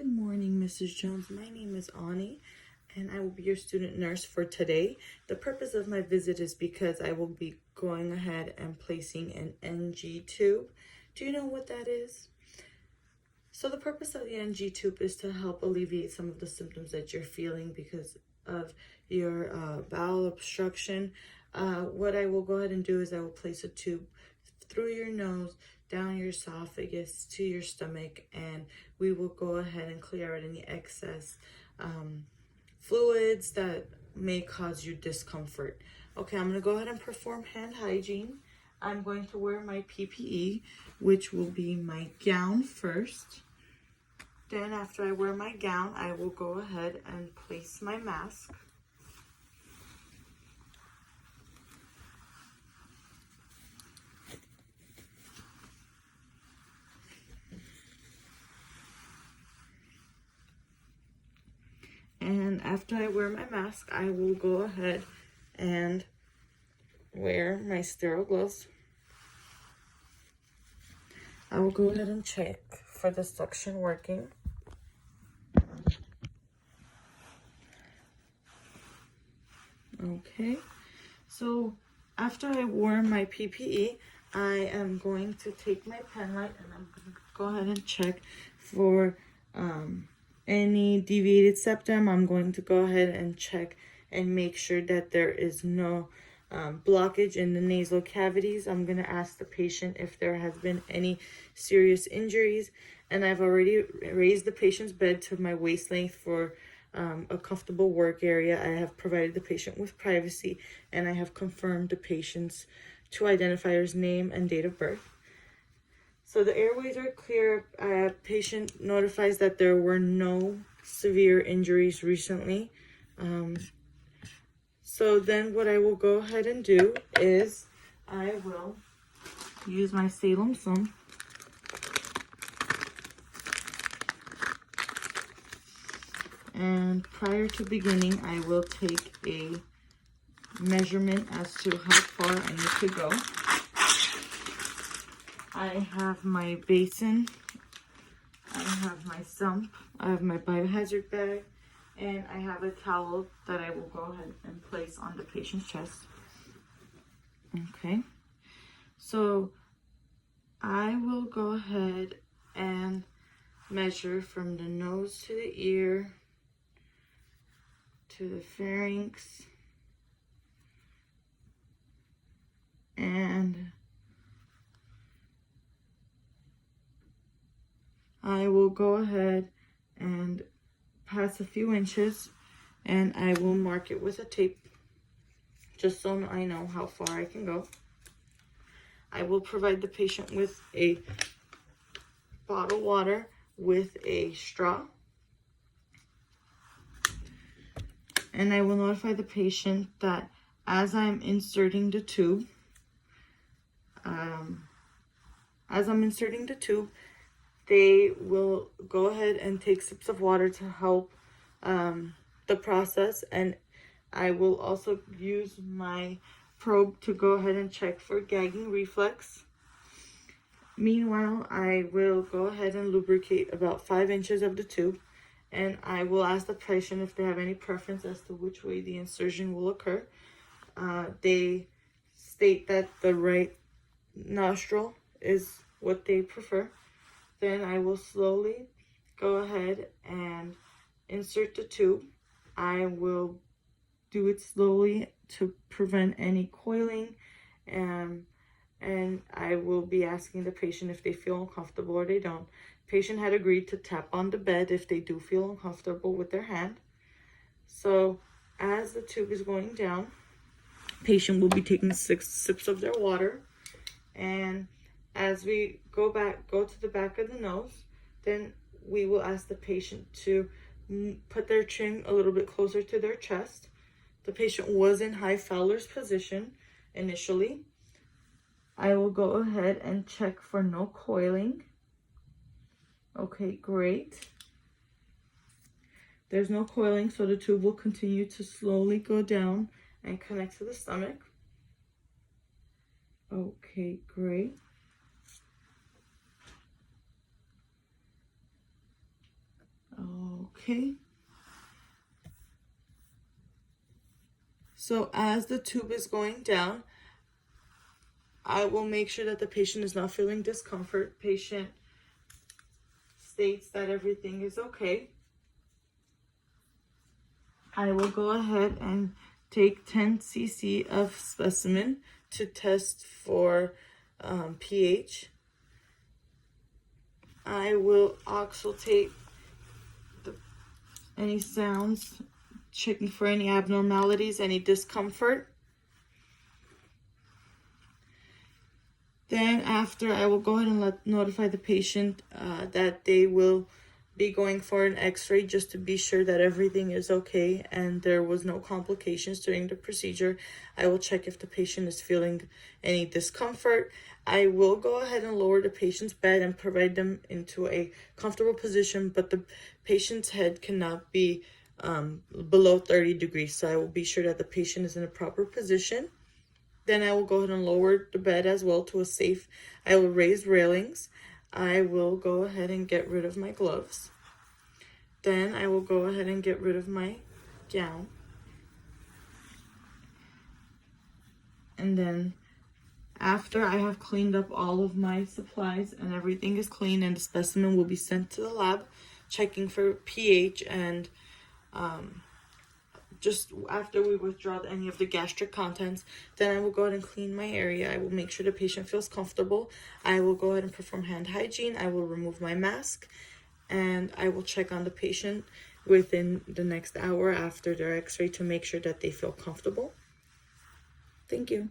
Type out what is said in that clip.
Good morning, Mrs. Jones. My name is Ani, and I will be your student nurse for today. The purpose of my visit is because I will be going ahead and placing an NG tube. Do you know what that is? So the purpose of the NG tube is to help alleviate some of the symptoms that you're feeling because of your bowel obstruction. What I will go ahead and do is I will place a tube through your nose, down your esophagus to your stomach, and we will go ahead and clear out any excess fluids that may cause you discomfort. Okay, I'm going to go ahead and perform hand hygiene. I'm going to wear my PPE, which will be my gown first. Then after I wear my gown, I will go ahead and place my mask. And after I wear my mask, I will go ahead and wear my sterile gloves. I will go ahead and check for the suction working. Okay, so after I wear my PPE, I am going to take my pen light and I'm going to go ahead and check for any deviated septum. I'm going to go ahead and check and make sure that there is no blockage in the nasal cavities. I'm going to ask the patient if there has been any serious injuries, and I've already raised the patient's bed to my waist length for a comfortable work area. I have provided the patient with privacy, and I have confirmed the patient's two identifiers, name and date of birth. So the airways are clear. Patient notifies that there were no severe injuries recently. So then what I will go ahead and do is I will use my Salem Slum and prior to beginning, I will take a measurement as to how far I need to go. I have my basin, I have my sump, I have my biohazard bag, and I have a towel that I will go ahead and place on the patient's chest. Okay, so I will go ahead and measure from the nose to the ear, to the pharynx, and I will go ahead and pass a few inches, and I will mark it with a tape just so I know how far I can go. I will provide the patient with a bottled water with a straw, and I will notify the patient that as I'm inserting the tube, they will go ahead and take sips of water to help the process, and I will also use my probe to go ahead and check for gagging reflex. Meanwhile, I will go ahead and lubricate about 5 inches of the tube, and I will ask the patient if they have any preference as to which way the insertion will occur. They state that the right nostril is what they prefer. Then I will slowly go ahead and insert the tube. I will do it slowly to prevent any coiling, and I will be asking the patient if they feel uncomfortable or they don't. Patient had agreed to tap on the bed if they do feel uncomfortable with their hand. So as the tube is going down, patient will be taking 6 sips of their water, and as we go to the back of the nose, then we will ask the patient to put their chin a little bit closer to their chest. The patient was in high Fowler's position initially. I will go ahead and check for no coiling. Okay, great. There's no coiling, so the tube will continue to slowly go down and connect to the stomach. Okay, great. Okay. So as the tube is going down, I will make sure that the patient is not feeling discomfort. Patient states that everything is okay. I will go ahead and take 10 cc of specimen to test for pH. I will oxaltate any sounds, checking for any abnormalities, any discomfort. Then after, I will go ahead and notify the patient that they will be going for an x-ray just to be sure that everything is okay and there was no complications during the procedure. I will check if the patient is feeling any discomfort. I will go ahead and lower the patient's bed and provide them into a comfortable position, but the patient's head cannot be below 30 degrees. So I will be sure that the patient is in a proper position. Then I will go ahead and lower the bed as well to a safe. I will raise railings. I will go ahead and get rid of my gloves. Then I will go ahead and get rid of my gown. And then after I have cleaned up all of my supplies and everything is clean, and the specimen will be sent to the lab, checking for pH, and just after we withdraw any of the gastric contents, then I will go ahead and clean my area. I will make sure the patient feels comfortable. I will go ahead and perform hand hygiene. I will remove my mask, and I will check on the patient within the next hour after their x-ray to make sure that they feel comfortable. Thank you.